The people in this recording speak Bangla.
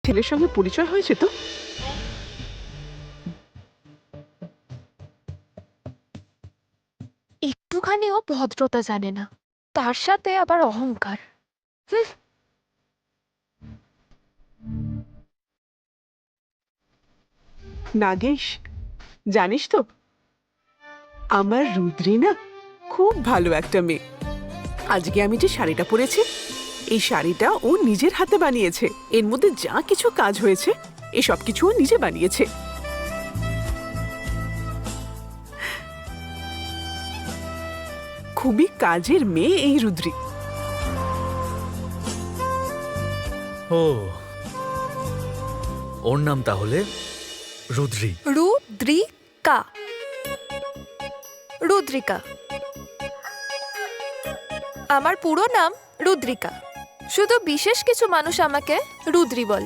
ছেলের সঙ্গে পরিচয় হয়েছে তো? একটুখানিও ভদ্রতা জানে না, তার সাথে আবার অহংকার। হুঁ। নাগেশ, জানিস তো আমার রুদ্রি না খুব ভালো একটা মেয়ে। আজকে আমি যে শাড়িটা পরেছি, এই শাড়িটা ও নিজের হাতে বানিয়েছে। এর মধ্যে যা কিছু কাজ হয়েছে এসব কিছু ও নিজে বানিয়েছে। খুবই কাজের মেয়ে এই রুদ্রি। ও, ওর নাম তাহলে রুদ্রি। রুদ্রিকা। রুদ্রিকা। আমার পুরো নাম রুদ্রিকা, শুধু বিশেষ কিছু মানুষ আমাকে রুদ্রি বলে।